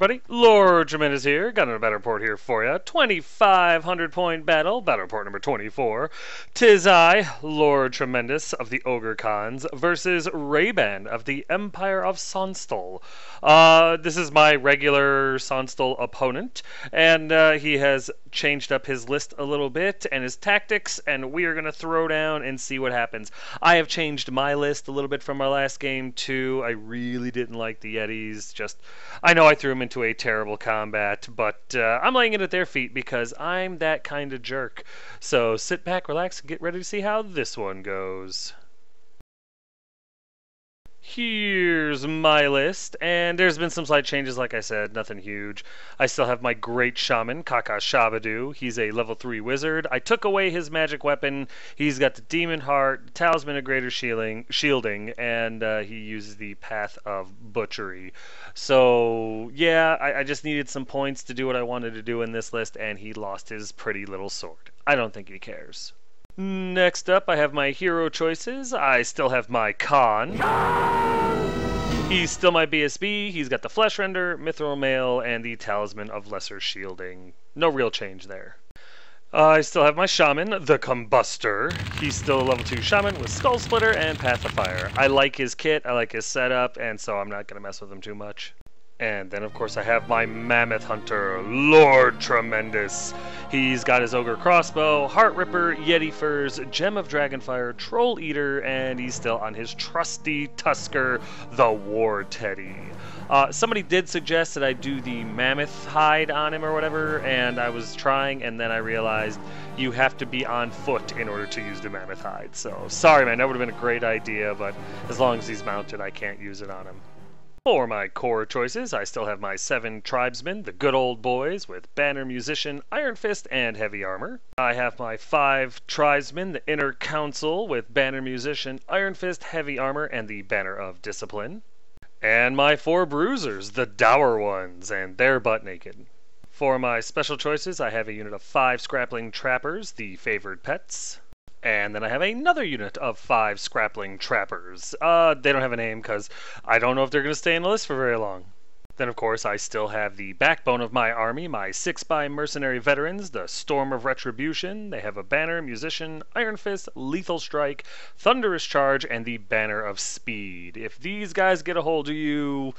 everybody, Lord Tremendous here, got a battle report here for you. 2,500 point battle, battle report number 24. 'Tis I, Lord Tremendous of the Ogre Khans, versus Ray-Ban of the Empire of Sonstal. This is my regular Sonstal opponent, and he has changed up his list a little bit and his tactics, and we are going to throw down and see what happens. I have changed my list a little bit from our last game too. I really didn't like the Yetis. I know I threw them into a terrible combat, but I'm laying it at their feet because I'm that kind of jerk. So sit back, relax, and get ready to see how this one goes. Here's my list, and there's been some slight changes, like I said, nothing huge. I still have my great shaman, Kaka Shabadu. He's a level 3 wizard. I took away his magic weapon. He's got the demon heart, talisman of greater shielding, and he uses the path of butchery. So yeah, I just needed some points to do what I wanted to do in this list, and he lost his pretty little sword. I don't think he cares. Next up, I have my hero choices. I still have my Khan. He's still my BSB. He's got the Flesh Render, Mithril Mail, and the Talisman of Lesser Shielding. No real change there. I still have my Shaman, the Combustor. He's still a level 2 Shaman with Skull Splitter and Path of Fire. I like his kit, I like his setup, and so I'm not going to mess with him too much. And then, of course, I have my Mammoth Hunter, Lord Tremendous. He's got his Ogre Crossbow, Heart Ripper, Yeti Furs, Gem of Dragonfire, Troll Eater, and he's still on his trusty Tusker, the War Teddy. Somebody did suggest that I do the Mammoth hide on him or whatever, and I was trying, and then I realized you have to be on foot in order to use the Mammoth hide. So, sorry man, that would have been a great idea, but as long as he's mounted, I can't use it on him. For my core choices, I still have my 7 tribesmen, the good old boys, with Banner Musician, Iron Fist, and Heavy Armor. I have my 5 tribesmen, the Inner Council, with Banner Musician, Iron Fist, Heavy Armor, and the Banner of Discipline. And my 4 bruisers, the dour ones, and they're butt naked. For my special choices, I have a unit of 5 Scrappling Trappers, the Favored Pets. And then I have another unit of 5 Scrappling Trappers. They don't have a name because I don't know if they're going to stay in the list for very long. Then, of course, I still have the backbone of my army, my 6x Mercenary Veterans, the Storm of Retribution. They have a Banner, Musician, Iron Fist, Lethal Strike, Thunderous Charge, and the Banner of Speed. If these guys get a hold of you,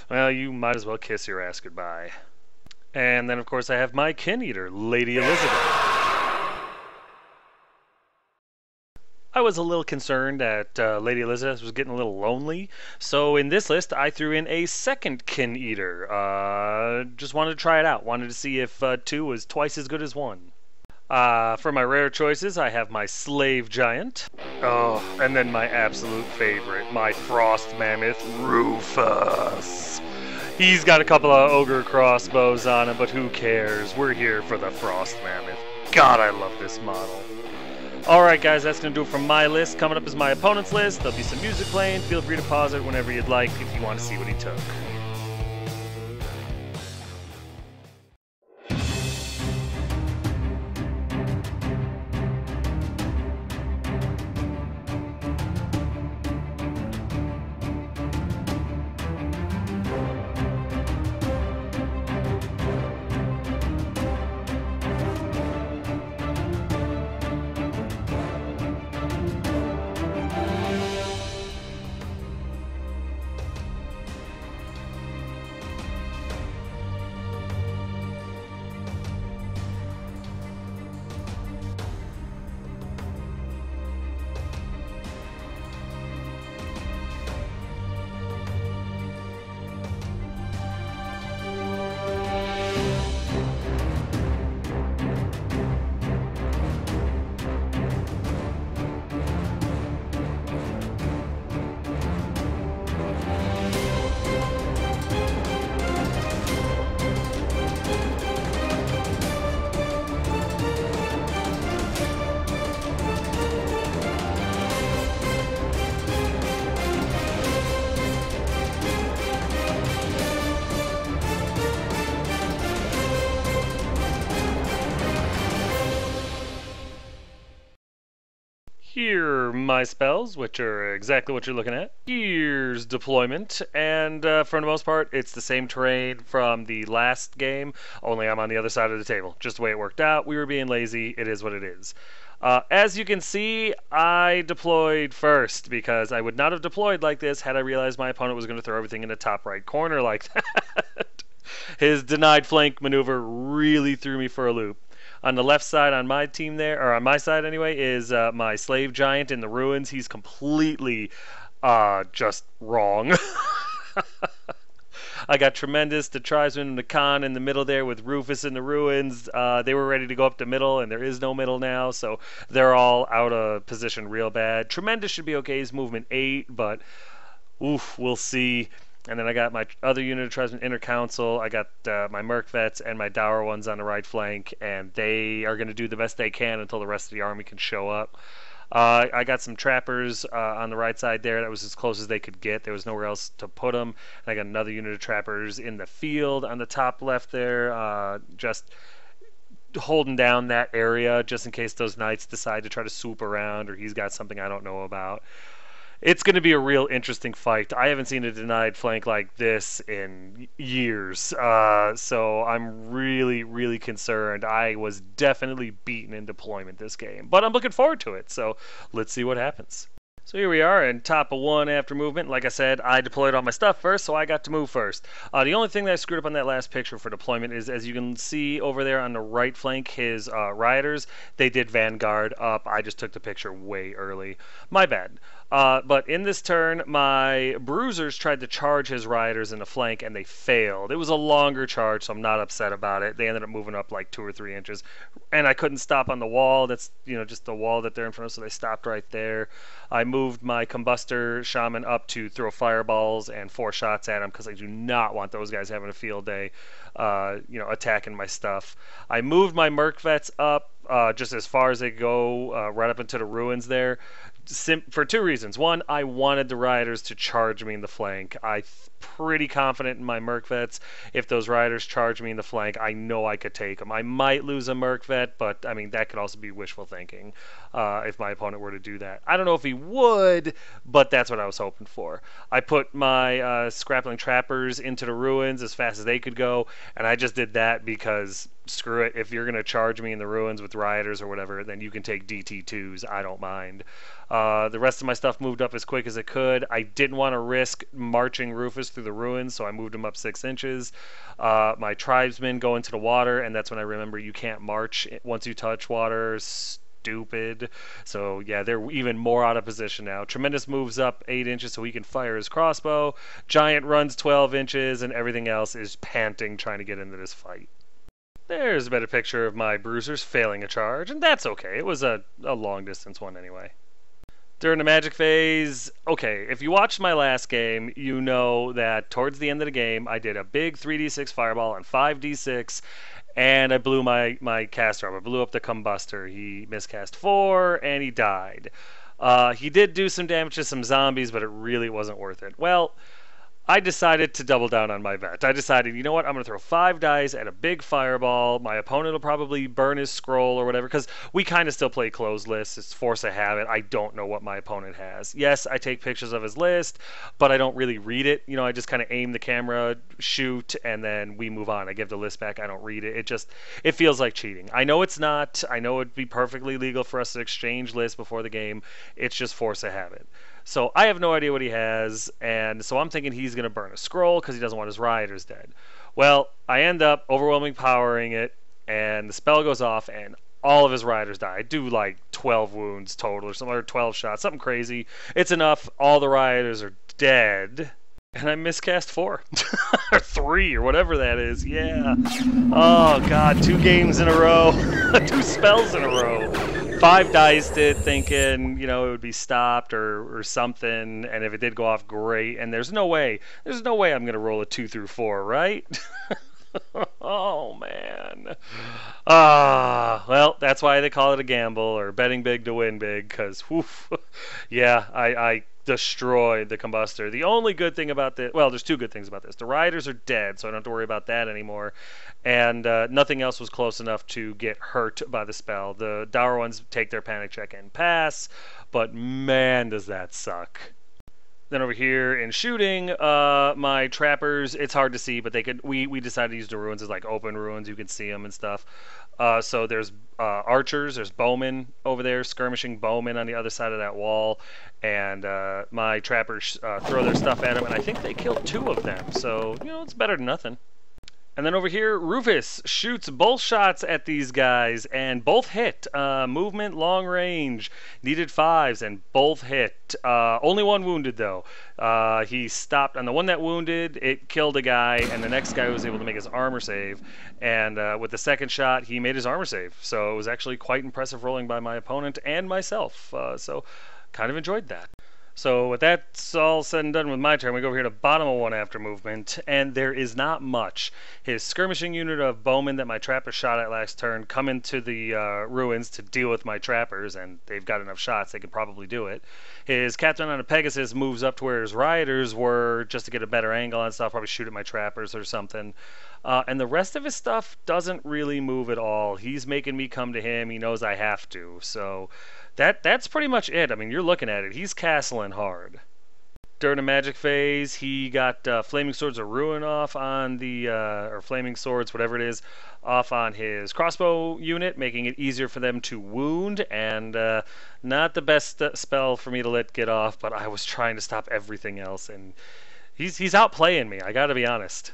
well, you might as well kiss your ass goodbye. And then, of course, I have my Kin Eater, Lady Elizabeth. I was a little concerned that Lady Elizabeth was getting a little lonely, so in this list I threw in a second Kin Eater. Just wanted to try it out, wanted to see if 2 was twice as good as 1. For my rare choices, I have my Slave Giant. Oh, and then my absolute favorite, my Frost Mammoth, Rufus. He's got a couple of Ogre Crossbows on him, but who cares? We're here for the Frost Mammoth. God, I love this model. Alright guys, that's going to do it from my list. Coming up is my opponent's list. There'll be some music playing. Feel free to pause it whenever you'd like if you want to see what he took. Here are my spells, which are exactly what you're looking at. Here's deployment, and for the most part, it's the same terrain from the last game, only I'm on the other side of the table. Just the way it worked out. We were being lazy. It is what it is. As you can see, I deployed first because I would not have deployed like this had I realized my opponent was going to throw everything in the top right corner like that. His denied flank maneuver really threw me for a loop. On the left side on my team there, or on my side anyway, is my slave giant in the ruins. He's completely just wrong. I got Tremendous, the tribesman, and the Khan in the middle there with Rufus in the ruins. They were ready to go up the middle, and there is no middle now, so they're all out of position real bad. Tremendous should be okay. He's movement 8, but oof, we'll see. And then I got my other unit of tribesmen, Inner Council. I got my Merc Vets and my Dour ones on the right flank, and they are going to do the best they can until the rest of the army can show up. I got some trappers on the right side there. That was as close as they could get. There was nowhere else to put them. And I got another unit of trappers in the field on the top left there, just holding down that area just in case those knights decide to try to swoop around or he's got something I don't know about. It's going to be a real interesting fight. I haven't seen a denied flank like this in years, so I'm really, really concerned. I was definitely beaten in deployment this game, but I'm looking forward to it, so let's see what happens. So here we are in top of 1 after movement. Like I said, I deployed all my stuff first, so I got to move first. The only thing that I screwed up on that last picture for deployment is, as you can see over there on the right flank, his rioters, they did Vanguard up. I just took the picture way early. My bad. But in this turn, my bruisers tried to charge his rioters in the flank, and they failed. It was a longer charge, so I'm not upset about it. They ended up moving up like 2 or 3 inches, and I couldn't stop on the wall. That's, you know, just the wall that they're in front of, so they stopped right there. I moved my combustor shaman up to throw fireballs and 4 shots at him because I do not want those guys having a field day, attacking my stuff. I moved my Merc Vets up just as far as they go, right up into the ruins there. For 2 reasons. One, I wanted the rioters to charge me in the flank. I'm pretty confident in my Merc Vets. If those rioters charge me in the flank, I know I could take them. I might lose a Merc Vet, but I mean, that could also be wishful thinking if my opponent were to do that. I don't know if he would, but that's what I was hoping for. I put my Scrappling Trappers into the ruins as fast as they could go, and I just did that because screw it. If you're going to charge me in the ruins with rioters or whatever, then you can take DT2s. I don't mind. The rest of my stuff moved up as quick as it could. I didn't want to risk marching Rufus through the ruins, so I moved him up 6 inches. My tribesmen go into the water, and that's when I remember you can't march once you touch water. Stupid. So yeah, they're even more out of position now. Tremendous moves up 8 inches so he can fire his crossbow. Giant runs 12 inches, and everything else is panting trying to get into this fight. There's a better picture of my bruisers failing a charge, and that's okay. It was a long distance one anyway. During the magic phase, okay, if you watched my last game, you know that towards the end of the game, I did a big 3d6 fireball on 5d6, and I blew my caster up. I blew up the combustor. He miscast 4, and he died. He did do some damage to some zombies, but it really wasn't worth it. Well, I decided to double down on my bet. I decided, you know what, I'm going to throw 5 dice at a big fireball. My opponent will probably burn his scroll or whatever, because we kind of still play closed lists. It's force of habit. I don't know what my opponent has. Yes, I take pictures of his list, but I don't really read it. You know, I just kind of aim the camera, shoot, and then we move on. I give the list back. I don't read it. It feels like cheating. I know it's not. I know it'd be perfectly legal for us to exchange lists before the game. It's just force of habit. So I have no idea what he has, and so I'm thinking he's going to burn a scroll because he doesn't want his rioters dead. Well, I end up overwhelming powering it, and the spell goes off, and all of his rioters die. I do like 12 wounds total, or something, or 12 shots, something crazy. It's enough. All the rioters are dead. And I miscast 4 or 3 or whatever that is. Yeah. Oh god, 2 games in a row, 2 spells in a row. 5 diced it, thinking it would be stopped or something. And if it did go off, great. And there's no way I'm gonna roll a 2 through 4, right? Oh man. Well, that's why they call it a gamble or betting big to win big, because Yeah, I destroyed the combustor. The only good thing about this, well, there's two good things about this. The rioters are dead, so I don't have to worry about that anymore. And nothing else was close enough to get hurt by the spell. The dour ones take their panic check and pass, but man, does that suck. Then over here in shooting, my trappers, it's hard to see, but they could. We decided to use the ruins as like open ruins. You can see them and stuff. So there's archers, there's bowmen over there, skirmishing bowmen on the other side of that wall, and my trappers throw their stuff at them, and I think they killed two of them. So it's better than nothing. And then over here, Rufus shoots both shots at these guys, and both hit. Movement, long range, needed 5s, and both hit. Only one wounded, though. He stopped on the one that wounded, it killed a guy, and the next guy was able to make his armor save. And with the second shot, he made his armor save. So it was actually quite impressive rolling by my opponent and myself. So kind of enjoyed that. So with that all said and done with my turn, we go over here to bottom of 1 after movement, and there is not much. His skirmishing unit of bowmen that my trapper shot at last turn come into the ruins to deal with my trappers, and they've got enough shots, they could probably do it. His captain on a Pegasus moves up to where his rioters were just to get a better angle on stuff, probably shoot at my trappers or something. And the rest of his stuff doesn't really move at all. He's making me come to him. He knows I have to. So that's pretty much it. I mean, you're looking at it. He's castling hard. During the magic phase, he got Flaming Swords of Ruin off on the, or Flaming Swords, whatever it is, off on his crossbow unit, making it easier for them to wound, and not the best spell for me to let get off, but I was trying to stop everything else, and he's outplaying me, I gotta be honest.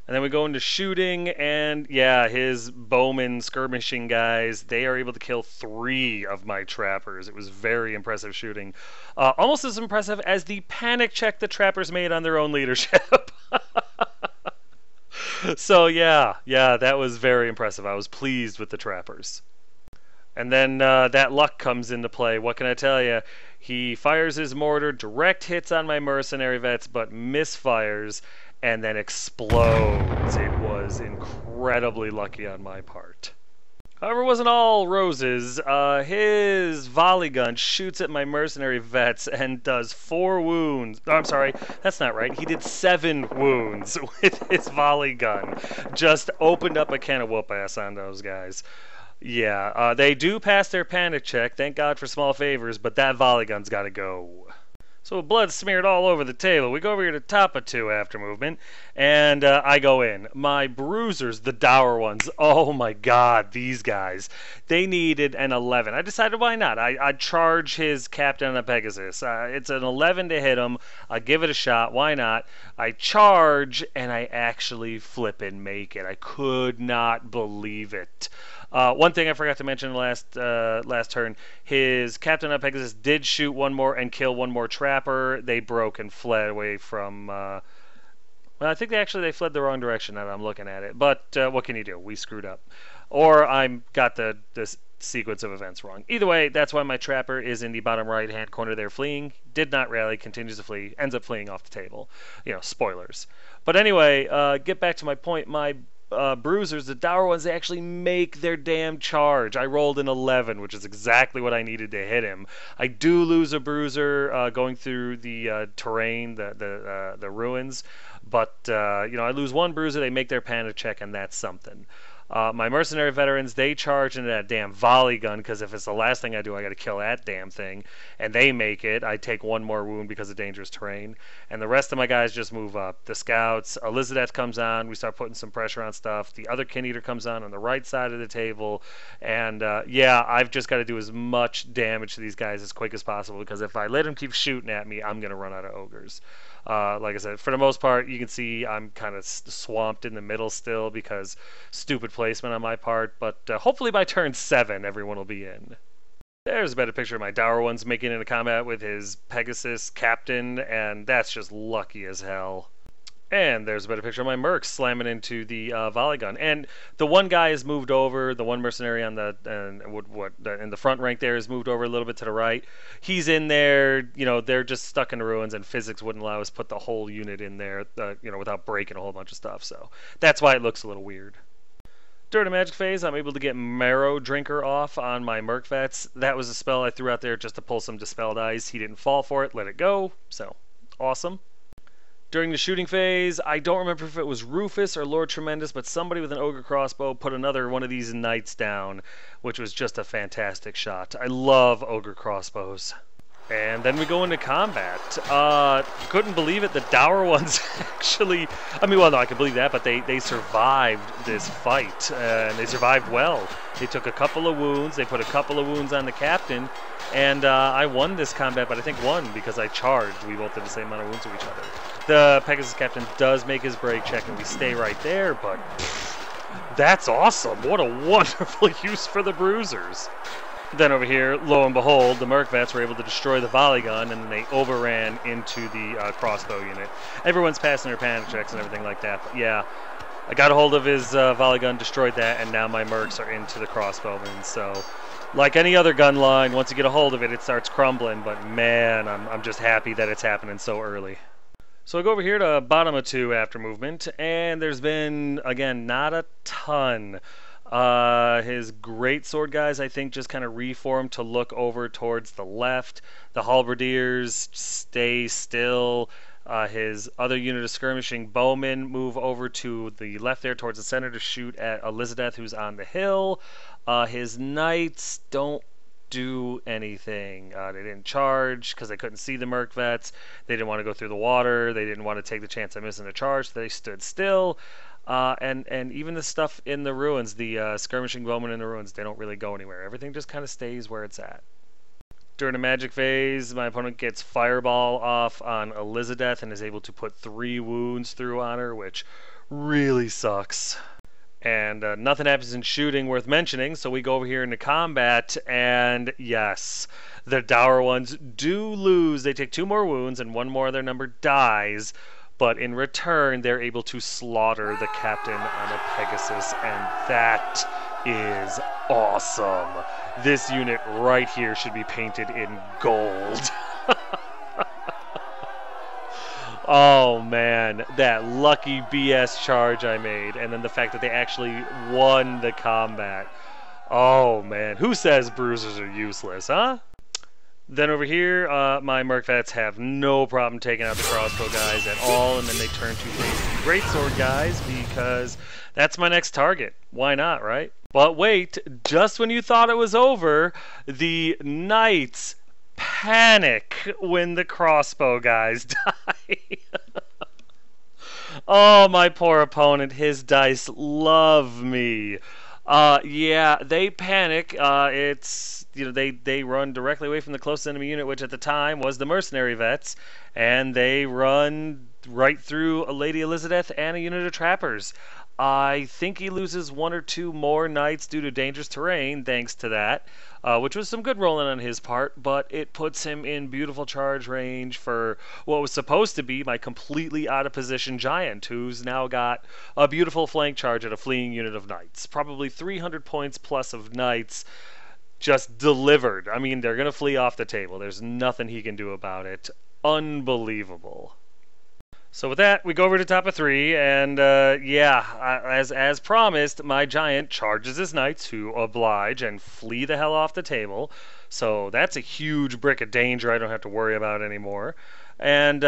And then we go into shooting, and yeah, his bowman skirmishing guys, they are able to kill 3 of my trappers. It was very impressive shooting. Almost as impressive as the panic check the trappers made on their own leadership. So yeah, that was very impressive. I was pleased with the trappers. And then that luck comes into play. What can I tell you? He fires his mortar, direct hits on my mercenary vets, but misfires, and then explodes. It was incredibly lucky on my part. However, it wasn't all roses. His volley gun shoots at my mercenary vets and does 4 wounds. Oh, I'm sorry, that's not right. He did 7 wounds with his volley gun. Just opened up a can of whoop-ass on those guys. Yeah, they do pass their panic check, thank God for small favors, but that volley gun's gotta go. So with blood smeared all over the table, we go over here to top of 2 after movement, and I go in. My bruisers, the dour ones, oh my god, these guys. They needed an 11. I decided why not. I'd charge his captain on a Pegasus. It's an 11 to hit him. I'll give it a shot. Why not? I charge, and I actually flip and make it. I could not believe it. One thing I forgot to mention last turn, his captain on Pegasus did shoot one more and kill one more trapper. They broke and fled away from... well, I think they fled the wrong direction now that I'm looking at it. But what can you do? We screwed up. Or I got this sequence of events wrong. Either way, that's why my trapper is in the bottom right-hand corner there fleeing. Did not rally, continues to flee, ends up fleeing off the table. Spoilers. But anyway, get back to my point. My bruisers, the dour ones, they actually make their damn charge. I rolled an 11, which is exactly what I needed to hit him. I do lose a bruiser going through the terrain, the ruins, but I lose one bruiser. They make their panic check, and that's something. My mercenary veterans, they charge into that damn volley gun, because if it's the last thing I do, I got to kill that damn thing. And they make it. I take 1 more wound because of dangerous terrain. And the rest of my guys just move up. The scouts, Elizabeth comes on. We start putting some pressure on stuff. The other Kin Eater comes on the right side of the table. And yeah, I've just got to do as much damage to these guys as quick as possible, because if I let them keep shooting at me, I'm going to run out of ogres. Like I said, for the most part, you can see I'm kind of swamped in the middle still because stupid placement on my part, but hopefully by turn 7, everyone will be in. There's a better picture of my dour ones making it into combat with his Pegasus captain, and that's just lucky as hell. And there's a better picture of my mercs slamming into the volley gun. And the one guy has moved over. The one mercenary on in the front rank there has moved over a little bit to the right. He's in there. They're just stuck in the ruins, and physics wouldn't allow us to put the whole unit in there, without breaking a whole bunch of stuff. So that's why it looks a little weird. During the magic phase, I'm able to get Marrow Drinker off on my Merc Vets. That was a spell I threw out there just to pull some Dispelled Ice. He didn't fall for it, let it go, so awesome. During the shooting phase, I don't remember if it was Rufus or Lord Tremendous, but somebody with an Ogre Crossbow put another one of these Knights down, which was just a fantastic shot. I love Ogre Crossbows. And then we go into combat. Couldn't believe it. The dour ones actually, I mean, well, no, I can believe that, but they survived this fight, and they survived well. They took a couple of wounds. They put a couple of wounds on the captain, and I won this combat, but I think won because I charged. We both did the same amount of wounds to each other. The Pegasus captain does make his break check, and we stay right there, but that's awesome. What a wonderful use for the bruisers. Then over here, lo and behold, the Merc Vets were able to destroy the volley gun, and then they overran into the crossbow unit. Everyone's passing their panic checks and everything like that, but yeah, I got a hold of his volley gun, destroyed that, and now my Mercs are into the crossbowmen. So, like any other gun line, once you get a hold of it, it starts crumbling, but man, I'm just happy that it's happening so early. So I go over here to bottom of 2 after movement, and there's been, again, not a ton. His greatsword guys, I think, just kind of reformed to look over towards the left. The halberdiers stay still. His other unit of skirmishing bowmen move over to the left there towards the center to shoot at Elizabeth, who's on the hill. His knights don't do anything. They didn't charge because they couldn't see the Merc Vets. They didn't want to go through the water. They didn't want to take the chance of missing a charge. So they stood still. And even the stuff in the ruins, the skirmishing bowmen in the ruins, they don't really go anywhere. Everything just kind of stays where it's at. During the magic phase, my opponent gets Fireball off on Elizabeth and is able to put 3 wounds through on her, which really sucks. And nothing happens in shooting worth mentioning, so we go over here into combat, and yes, the dour ones do lose. They take 2 more wounds, and 1 more of their number dies. But in return, they're able to slaughter the captain on a Pegasus, and that is awesome. This unit right here should be painted in gold. Oh man, that lucky BS charge I made, and then the fact that they actually won the combat. Oh man, who says bruisers are useless, huh? Then over here, my Merc Vets have no problem taking out the crossbow guys at all, and then they turn to face the greatsword guys because that's my next target. Why not, right? But wait, just when you thought it was over, the knights panic when the crossbow guys die. Oh, my poor opponent, his dice love me. Yeah, they panic. It's, you know, they run directly away from the closest enemy unit, which at the time was the mercenary vets, and they run right through a Lady Elizabeth and a unit of trappers. I think he loses 1 or 2 more knights due to dangerous terrain, thanks to that, which was some good rolling on his part, but it puts him in beautiful charge range for what was supposed to be my completely out of position giant, who's now got a beautiful flank charge at a fleeing unit of knights. Probably 300 points plus of knights just delivered. I mean, they're going to flee off the table. There's nothing he can do about it. Unbelievable. So with that, we go over to top of 3, and yeah, as promised, my giant charges his knights, who oblige and flee the hell off the table. So that's a huge brick of danger I don't have to worry about anymore. And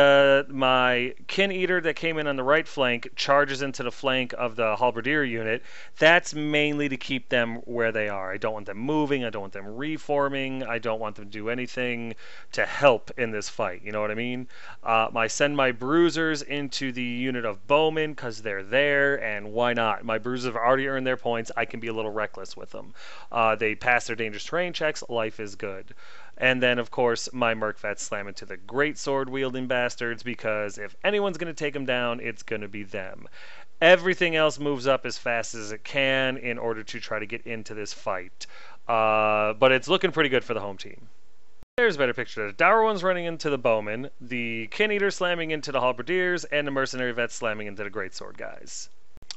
my Kin Eater that came in on the right flank charges into the flank of the halberdier unit. That's mainly to keep them where they are. I don't want them moving. I don't want them reforming. I don't want them to do anything to help in this fight. You know what I mean? I send my bruisers into the unit of bowmen because they're there, and why not? My bruisers have already earned their points. I can be a little reckless with them. They pass their dangerous terrain checks. Life is good. And then, of course, my Merc Vets slam into the great sword-wielding bastards, because if anyone's going to take them down, it's going to be them. Everything else moves up as fast as it can in order to try to get into this fight. But it's looking pretty good for the home team. There's a better picture. The dour one's running into the bowmen, the Kin Eater slamming into the halberdiers, and the mercenary vets slamming into the greatsword guys.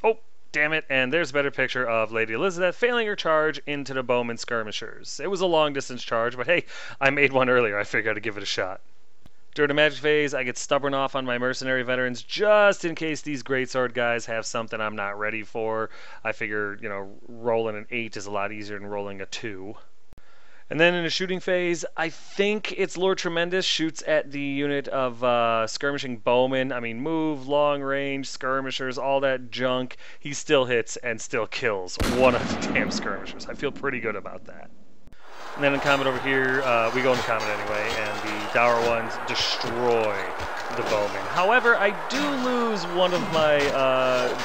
Oh! Damn it, and there's a better picture of Lady Elizabeth failing her charge into the bowman skirmishers. It was a long-distance charge, but hey, I made one earlier. I figured I'd give it a shot. During the magic phase, I get stubborn off on my mercenary veterans just in case these greatsword guys have something I'm not ready for. I figure, you know, rolling an 8 is a lot easier than rolling a 2. And then in the shooting phase, I think it's Lord Tremendous shoots at the unit of skirmishing bowmen. I mean, move, long range, skirmishers, all that junk. He still hits and still kills one of the damn skirmishers. I feel pretty good about that. And then in combat over here, we go into combat anyway, and the dour ones destroy the bowmen. However, I do lose one of my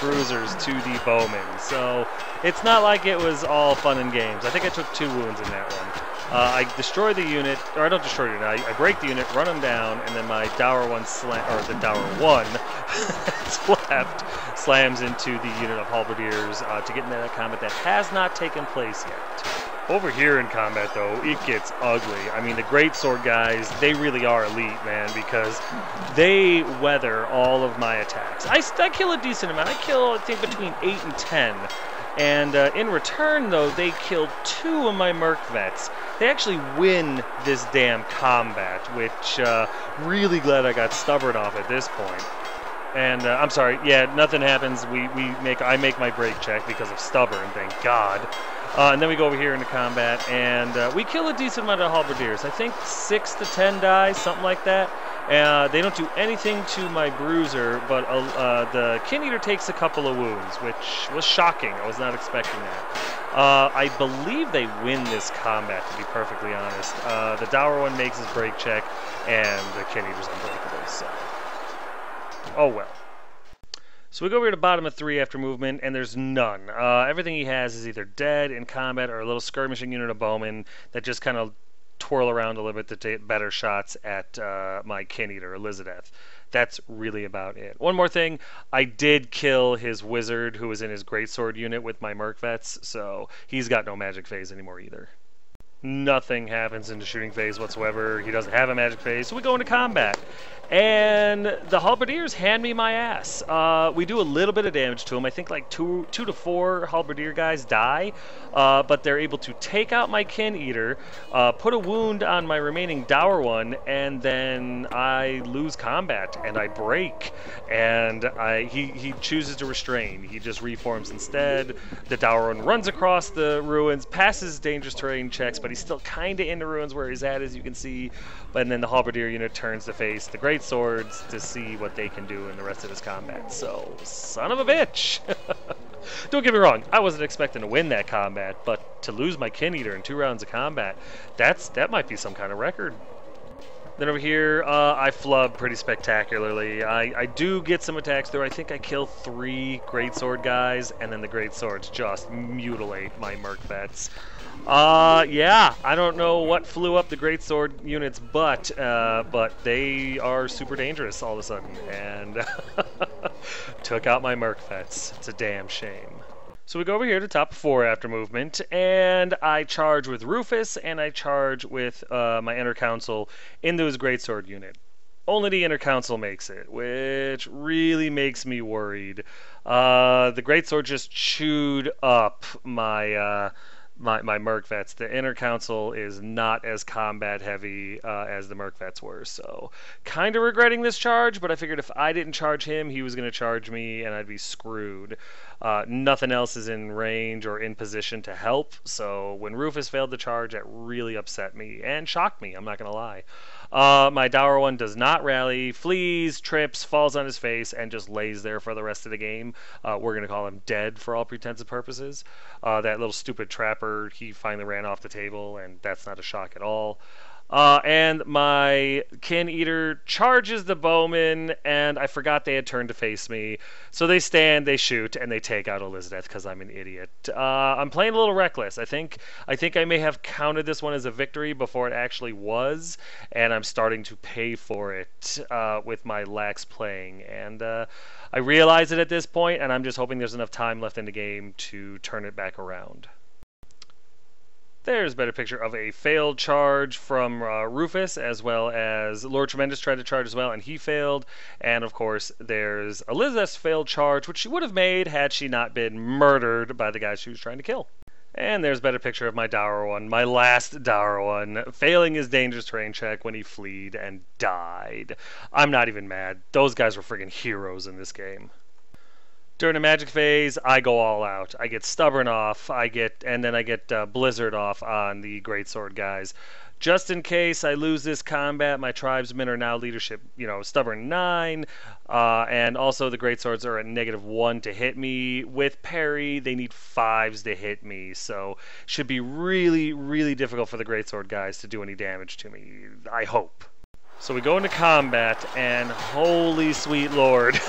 bruisers to the bowmen, so it's not like it was all fun and games. I think I took 2 wounds in that one. I destroy the unit, or I don't destroy the unit, I break the unit, run him down, and then my dour one, the dour one that's left, slams into the unit of halberdiers to get into that combat that has not taken place yet. Over here in combat, though, it gets ugly. I mean, the greatsword guys, they really are elite, man, because they weather all of my attacks. I kill a decent amount. I kill, I think, between 8 and 10. And in return, though, they kill 2 of my merc vets. They actually win this damn combat, which really glad I got stubborn off at this point. And I'm sorry, yeah, nothing happens. I make my break check because of stubborn, thank God. And then we go over here into combat, and we kill a decent amount of halberdiers. I think 6 to 10 die, something like that. They don't do anything to my bruiser, but the Kin Eater takes a couple of wounds, which was shocking. I was not expecting that. I believe they win this combat, to be perfectly honest. The dour one makes his break check, and the Kin Eater's unbreakable, so... oh well. So we go over to the bottom of 3 after movement, and there's none. Everything he has is either dead in combat or a little skirmishing unit of bowmen that just kind of twirl around a little bit to take better shots at my Kin Eater, Elizabeth. That's really about it. One more thing, I did kill his wizard who was in his greatsword unit with my merc vets, so he's got no magic phase anymore either. Nothing happens in the shooting phase whatsoever. He doesn't have a magic phase, so we go into combat. And the halberdiers hand me my ass. We do a little bit of damage to them. I think like 2 to 4 halberdier guys die, but they're able to take out my Kin Eater, put a wound on my remaining dour one, and then I lose combat and I break. And he chooses to restrain. He just reforms instead. The dour one runs across the ruins, passes dangerous terrain checks, but he's still kind of in the ruins where he's at, as you can see. And then the halberdier unit turns to face the great swords to see what they can do in the rest of his combat. So, son of a bitch! Don't get me wrong, I wasn't expecting to win that combat, but to lose my Kin Eater in 2 rounds of combat, that might be some kind of record. Then over here, I flub pretty spectacularly. I do get some attacks through. I think I kill 3 greatsword guys, and then the greatswords just mutilate my merc vets. Yeah, I don't know what flew up the greatsword unit's butt, but they are super dangerous all of a sudden, and took out my merc vets. It's a damn shame. So we go over here to top 4 after movement, and I charge with Rufus, and I charge with my Inner Council into his greatsword unit. Only the Inner Council makes it, which really makes me worried. The greatsword just chewed up my my merc vets. The Inner Council is not as combat heavy as the merc vets were, so kind of regretting this charge, but I figured if I didn't charge him, he was going to charge me and I'd be screwed. Nothing else is in range or in position to help, so when Rufus failed to charge, that really upset me and shocked me, I'm not going to lie. My dour one does not rally, flees, trips, falls on his face, and just lays there for the rest of the game. We're going to call him dead for all intents and purposes. That little stupid trapper, he finally ran off the table, and that's not a shock at all. And my Kin Eater charges the bowman, and I forgot they had turned to face me. So they stand, they shoot, and they take out Elizabeth because I'm an idiot. I'm playing a little reckless. I think I may have counted this one as a victory before it actually was, and I'm starting to pay for it with my lax playing. And I realize it at this point, and I'm just hoping there's enough time left in the game to turn it back around. There's a better picture of a failed charge from Rufus, as well as Lord Tremendous tried to charge as well, and he failed. And of course, there's Elizabeth's failed charge, which she would have made had she not been murdered by the guys she was trying to kill. And there's a better picture of my dour one, my last dour one, failing his dangerous terrain check when he fled and died. I'm not even mad. Those guys were friggin' heroes in this game. During the magic phase, I go all out. I get stubborn off, and then I get blizzard off on the greatsword guys. Just in case I lose this combat, my tribesmen are now leadership, stubborn 9, and also the greatswords are at -1 to hit me. With parry, they need 5s to hit me, so should be really, really difficult for the greatsword guys to do any damage to me. I hope. So we go into combat, and holy sweet lord,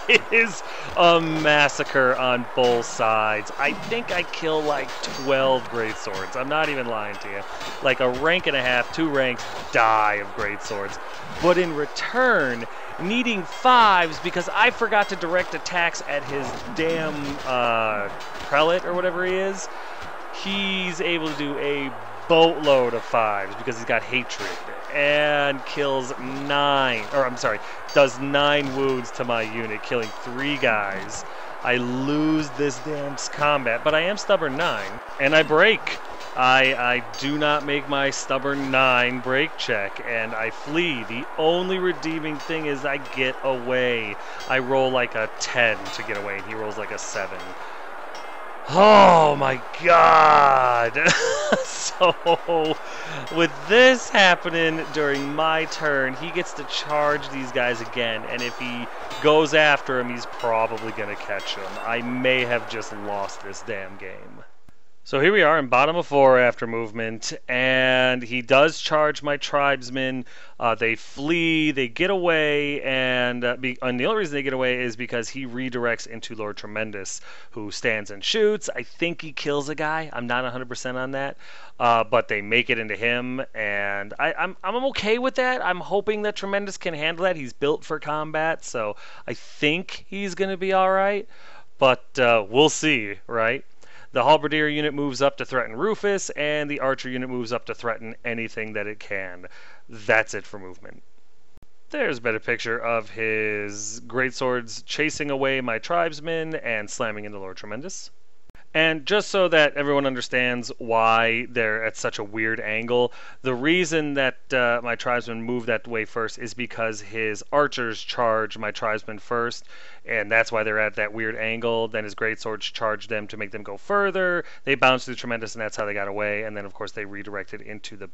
it is a massacre on both sides. I think I kill like 12 greatswords. I'm not even lying to you. Like a rank and a half, 2 ranks die of greatswords. But in return, needing 5s because I forgot to direct attacks at his damn prelate or whatever he is, he's able to do a boatload of 5s because he's got hatred and kills does 9 wounds to my unit, killing 3 guys. I lose this damn combat, but I am stubborn 9 and I break. I do not make my stubborn 9 break check and I flee. The only redeeming thing is I get away. I roll like a 10 to get away and he rolls like a 7. Oh my god! So, with this happening during my turn, he gets to charge these guys again, and if he goes after him, he's probably going to catch him. I may have just lost this damn game. So here we are in bottom of 4 after movement, and he does charge my tribesmen. They flee, they get away, and the only reason they get away is because he redirects into Lord Tremendous, who stands and shoots. I think he kills a guy. I'm not 100% on that, but they make it into him, and I'm okay with that. I'm hoping that Tremendous can handle that. He's built for combat, so I think he's going to be all right, but we'll see, right? The halberdier unit moves up to threaten Rufus, and the archer unit moves up to threaten anything that it can. That's it for movement. There's a better picture of his greatswords chasing away my tribesmen and slamming into Lord Tremendous. And just so that everyone understands why they're at such a weird angle, the reason that my tribesmen move that way first is because his archers charge my tribesmen first, and that's why they're at that weird angle. Then his greatswords charge them to make them go further. They bounce through Tremendous, and that's how they got away. And then, of course, they redirected into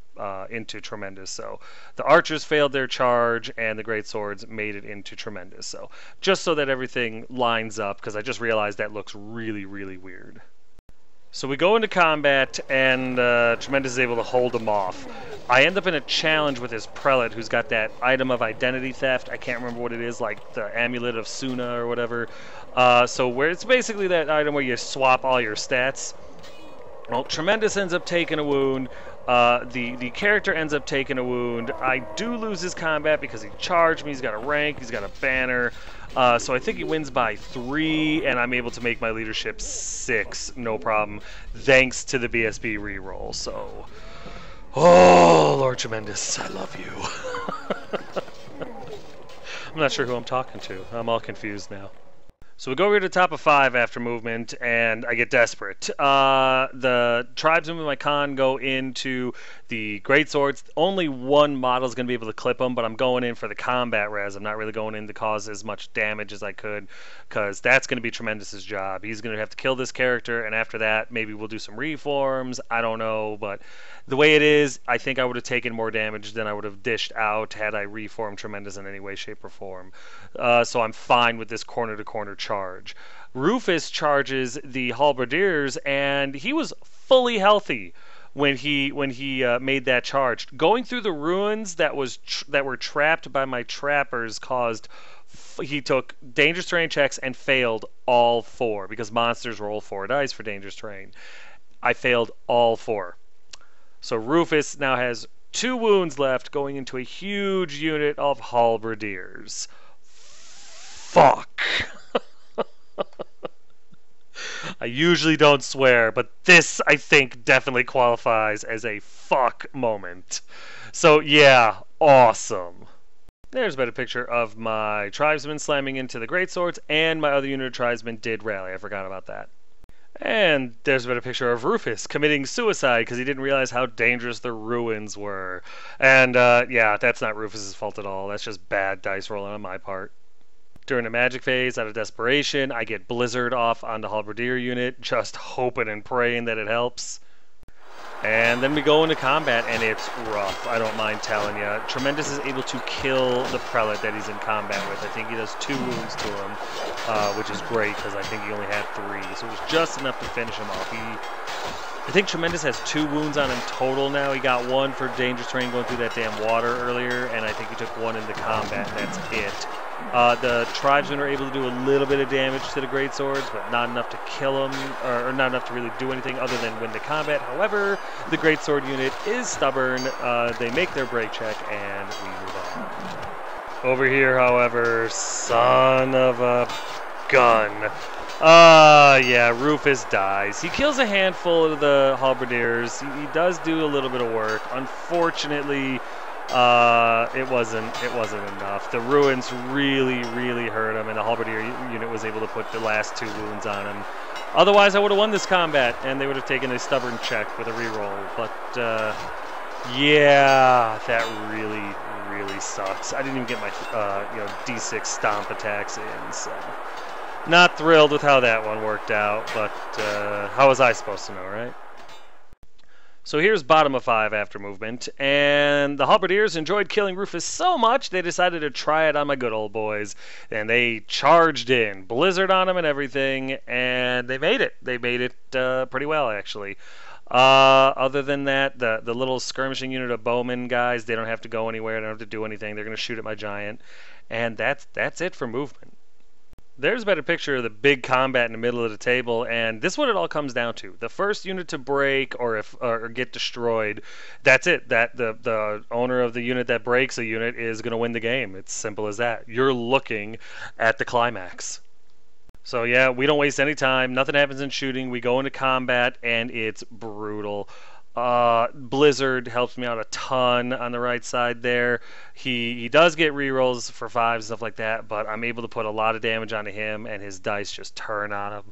Tremendous. So the archers failed their charge, and the greatswords made it into Tremendous. So just so that everything lines up, because I just realized that looks really, really weird. So we go into combat, and Tremendous is able to hold him off. I end up in a challenge with his prelate, who's got that item of identity theft. I can't remember what it is, like the Amulet of Suna or whatever. So where it's basically that item where you swap all your stats. Well, Tremendous ends up taking a wound. The character ends up taking a wound. I do lose his combat because he charged me. He's got a rank. He's got a banner. So I think he wins by 3, and I'm able to make my leadership 6, no problem, thanks to the BSB reroll. So, oh, Lord Tremendous, I love you. I'm not sure who I'm talking to. I'm all confused now. So we go over to the top of 5 after movement, and I get desperate. The tribesmen with my con go into the greatswords. Only one model is going to be able to clip them, but I'm going in for the combat res. I'm not really going in to cause as much damage as I could, because that's going to be Tremendous's job. He's going to have to kill this character, and after that, maybe we'll do some reforms. I don't know, but the way it is, I think I would have taken more damage than I would have dished out had I reformed Tremendous in any way, shape, or form. So I'm fine with this corner-to-corner charge. Rufus charges the halberdiers, and he was fully healthy when he made that charge. Going through the ruins that were trapped by my trappers caused. He took dangerous terrain checks and failed all 4 because monsters roll 4 dice for dangerous terrain. I failed all 4. So Rufus now has 2 wounds left, going into a huge unit of halberdiers. Fuck. I usually don't swear, but this, I think, definitely qualifies as a fuck moment. So, yeah, awesome. There's a better picture of my tribesmen slamming into the greatswords, and my other unit of tribesmen did rally. I forgot about that. And there's been a picture of Rufus committing suicide because he didn't realize how dangerous the ruins were. And yeah, that's not Rufus's fault at all. That's just bad dice rolling on my part. During the magic phase, out of desperation, I get Blizzard off on the Halberdier unit, just hoping and praying that it helps. And then we go into combat, and it's rough, I don't mind telling you. Tremendous is able to kill the prelate that he's in combat with. I think he does 2 wounds to him, which is great, because I think he only had 3. So it was just enough to finish him off. I think Tremendous has 2 wounds on him total now. He got 1 for dangerous terrain going through that damn water earlier, and I think he took 1 into combat, and that's it. The tribesmen are able to do a little bit of damage to the great swords, but not enough to kill them, or not enough to really do anything other than win the combat. However, the great sword unit is stubborn. They make their break check, and we move on. Over here, however, son of a gun. Yeah, Rufus dies. He kills a handful of the halberdiers. He does do a little bit of work. Unfortunately, it wasn't enough. The ruins really hurt him, and the halberdier unit was able to put the last 2 wounds on him. Otherwise, I would have won this combat, and they would have taken a stubborn check with a reroll. But yeah, that really sucks. I didn't even get my D6 stomp attacks in, so not thrilled with how that one worked out. But how was I supposed to know, right? So here's bottom of 5 after movement, and the halberdiers enjoyed killing Rufus so much they decided to try it on my good old boys, and they charged in, blizzard on them and everything, and they made it. They made it pretty well, actually. Other than that, the little skirmishing unit of bowmen guys, they don't have to go anywhere, they don't have to do anything, they're going to shoot at my giant, and that's it for movement. There's a better picture of the big combat in the middle of the table, and this is what it all comes down to. The first unit to break or get destroyed, that's it. That the owner of the unit that breaks a unit is going to win the game. It's simple as that. You're looking at the climax. So yeah, we don't waste any time. Nothing happens in shooting. We go into combat, and it's brutal. Blizzard helps me out a ton on the right side there. He does get rerolls for 5s and stuff like that, but I'm able to put a lot of damage onto him, and his dice just turn on him.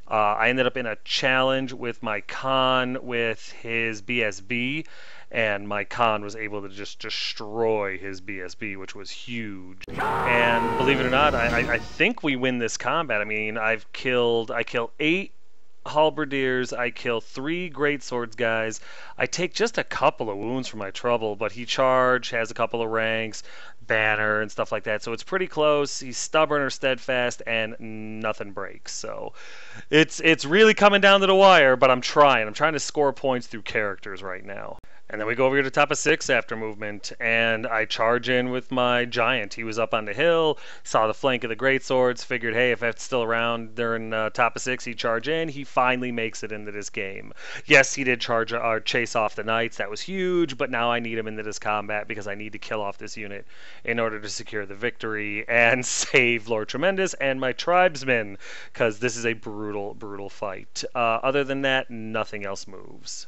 I ended up in a challenge with my Khan with his BSB, and my Khan was able to just destroy his BSB, which was huge. And believe it or not, I think we win this combat. I mean, I kill 8 halberdiers, I kill 3 great swords guys. I take just a couple of wounds for my trouble, but he has a couple of ranks, banner and stuff like that, so it's pretty close. He's stubborn or steadfast, and nothing breaks. So it's really coming down to the wire, but I'm trying to score points through characters right now. And then we go over here to top of 6 after movement, and I charge in with my giant. He was up on the hill, saw the flank of the great swords, figured, hey, if that's still around during top of 6, he'd charge in. He finally makes it into this game. Yes, he did chase off the knights. That was huge, but now I need him into this combat because I need to kill off this unit in order to secure the victory and save Lord Tremendous and my tribesmen, because this is a brutal fight. Other than that, nothing else moves.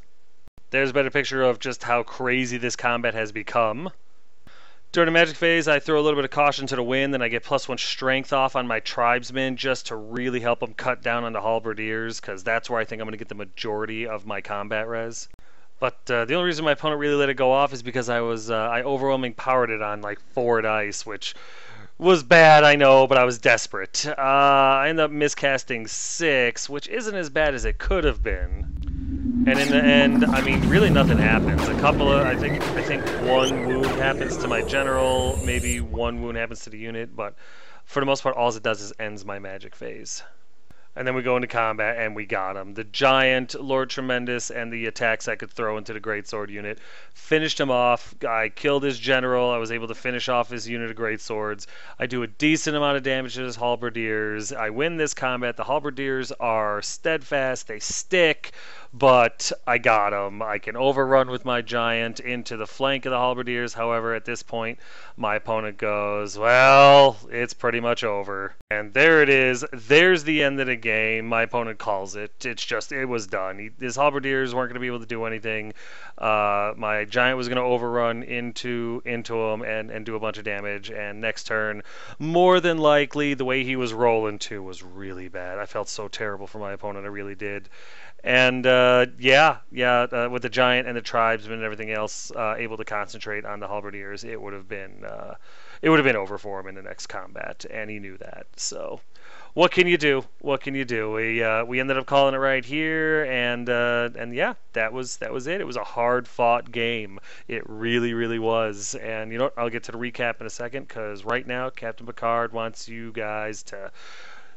There's a better picture of just how crazy this combat has become. During the magic phase, I throw a little bit of caution to the wind, and I get +1 strength off on my tribesmen just to really help them cut down on the halberdiers, because that's where I think I'm going to get the majority of my combat res. But the only reason my opponent really let it go off is because I overwhelming powered it on like 4 dice, which was bad, I know, but I was desperate. I ended up miscasting 6, which isn't as bad as it could have been. And in the end, I mean, really nothing happens. I think 1 wound happens to my general, maybe 1 wound happens to the unit, but for the most part, all it does is ends my magic phase. And then we go into combat, and we got him. The giant, Lord Tremendous, and the attacks I could throw into the greatsword unit finished him off. I killed his general. I was able to finish off his unit of greatswords. I do a decent amount of damage to his halberdiers. I win this combat. The halberdiers are steadfast. They stick. but I got him. I can overrun with my giant into the flank of the halberdiers. However, at this point, my opponent goes, well, it's pretty much over. And there it is. There's the end of the game. My opponent calls it. It was done. His halberdiers weren't going to be able to do anything. My giant was going to overrun into him and do a bunch of damage. And next turn, more than likely, the way he was rolling too was really bad. I felt so terrible for my opponent. I really did. And with the giant and the tribesmen and everything else able to concentrate on the halberdiers, it would have been over for him in the next combat, and he knew that. So, what can you do? What can you do? We ended up calling it right here, and yeah, that was it. It was a hard fought game. It really, really was. And you know what? I'll get to the recap in a second, because right now Captain Picard wants you guys to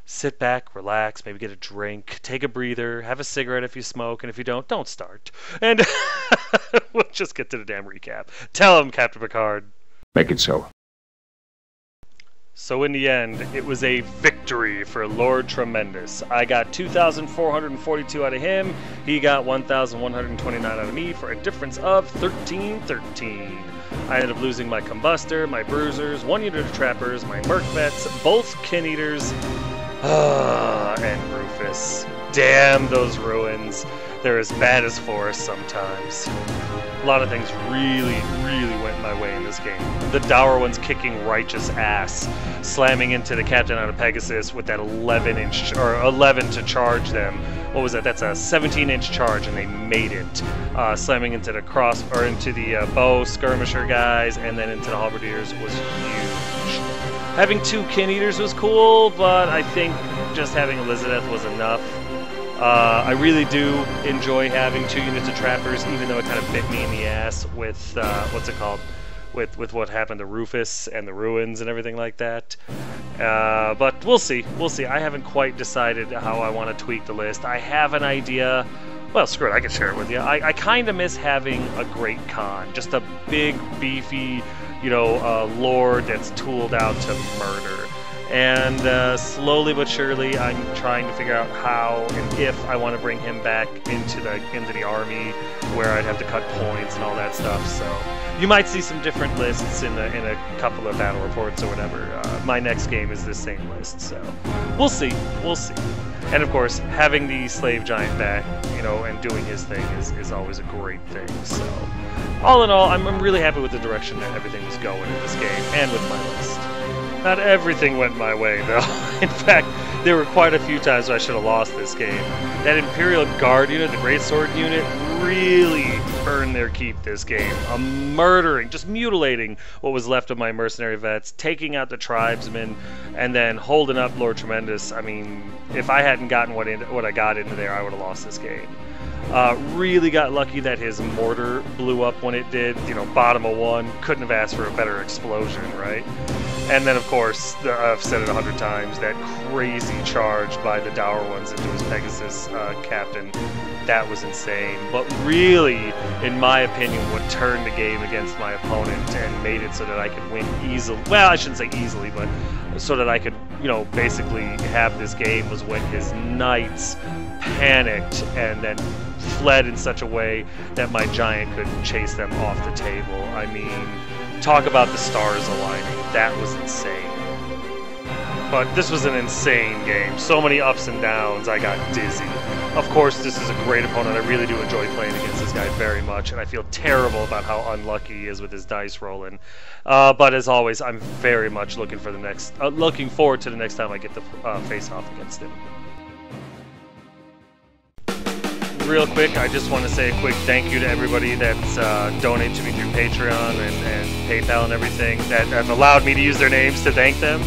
sit back, relax, maybe get a drink, take a breather, have a cigarette if you smoke, and if you don't start. And we'll just get to the damn recap. Tell him, Captain Picard. Make it so. So in the end, it was a victory for Lord Tremendous. I got 2,442 out of him. He got 1,129 out of me for a difference of 1313. I ended up losing my Combustor, my Bruisers, 1 unit of Trappers, my Merc Vets, both Kin Eaters, and Rufus. Damn those ruins. They're as bad as forests sometimes. A lot of things really, really went my way in this game. The Dour ones kicking righteous ass, slamming into the Captain out of Pegasus with that 11 to charge them. What was that? That's a 17-inch charge, and they made it. Slamming into the bow skirmisher guys, and then into the halberdiers was huge. Having 2 Kin Eaters was cool, but I think just having Elizabeth was enough. I really do enjoy having 2 units of Trappers, even though it kind of bit me in the ass with, with what happened to Rufus and the ruins and everything like that. But we'll see. We'll see. I haven't quite decided how I want to tweak the list. I have an idea. Well, screw it. I can share it with you. I kind of miss having a Great Khan. Just a big, beefy, lord that's tooled out to murder. And slowly but surely, I'm trying to figure out how and if I want to bring him back into the army, where I'd have to cut points and all that stuff. So you might see some different lists in a couple of battle reports or whatever. My next game is this same list, so we'll see. We'll see. And of course, having the slave giant back, and doing his thing is always a great thing. So all in all, I'm really happy with the direction that everything was going in this game and with my list. Not everything went my way, though. In fact, there were quite a few times where I should have lost this game. That Imperial Guard unit, the Greatsword unit, really earned their keep this game. Murdering, just mutilating what was left of my mercenary vets, taking out the tribesmen, and then holding up Lord Tremendous. I mean, if I hadn't gotten what I got into there, I would have lost this game. Really got lucky that his mortar blew up when it did. Bottom of 1. Couldn't have asked for a better explosion, right? And then, of course, I've said it 100 times, that crazy charge by the Dour ones into his Pegasus captain. That was insane. But really, in my opinion, what turned the game against my opponent and made it so that I could win easily. Well, I shouldn't say easily, but so that I could, basically have this game was when his knights panicked and then fled in such a way that my giant could chase them off the table. I mean, talk about the stars aligning. That was insane. But this was an insane game. So many ups and downs, I got dizzy. Of course, this is a great opponent. I really do enjoy playing against this guy very much, and I feel terrible about how unlucky he is with his dice rolling. But as always, I'm very much looking forward to the next time I get to face off against him. Real quick, I just want to say a quick thank you to everybody that's donated to me through Patreon and PayPal and everything, that have allowed me to use their names to thank them.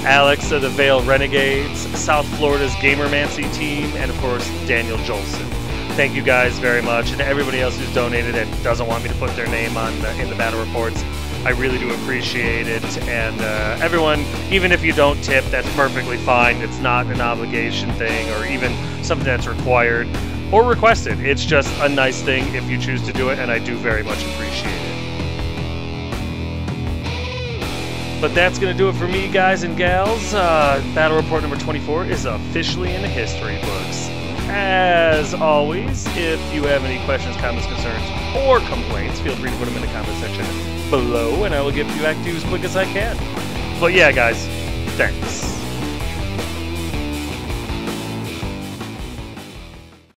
Alex of the Vale Renegades, South Florida's Gamermancy team, and of course, Daniel Jolson. Thank you guys very much, and to everybody else who's donated and doesn't want me to put their name in the battle reports. I really do appreciate it, and everyone, even if you don't tip, that's perfectly fine. It's not an obligation thing or even something that's required or requested. It's just a nice thing if you choose to do it, and I do very much appreciate it. But that's going to do it for me, guys and gals. Battle Report number 24 is officially in the history books. As always, if you have any questions, comments, concerns, or complaints, feel free to put them in the comment section below, and I will get back to you as quick as I can. But yeah, guys, thanks.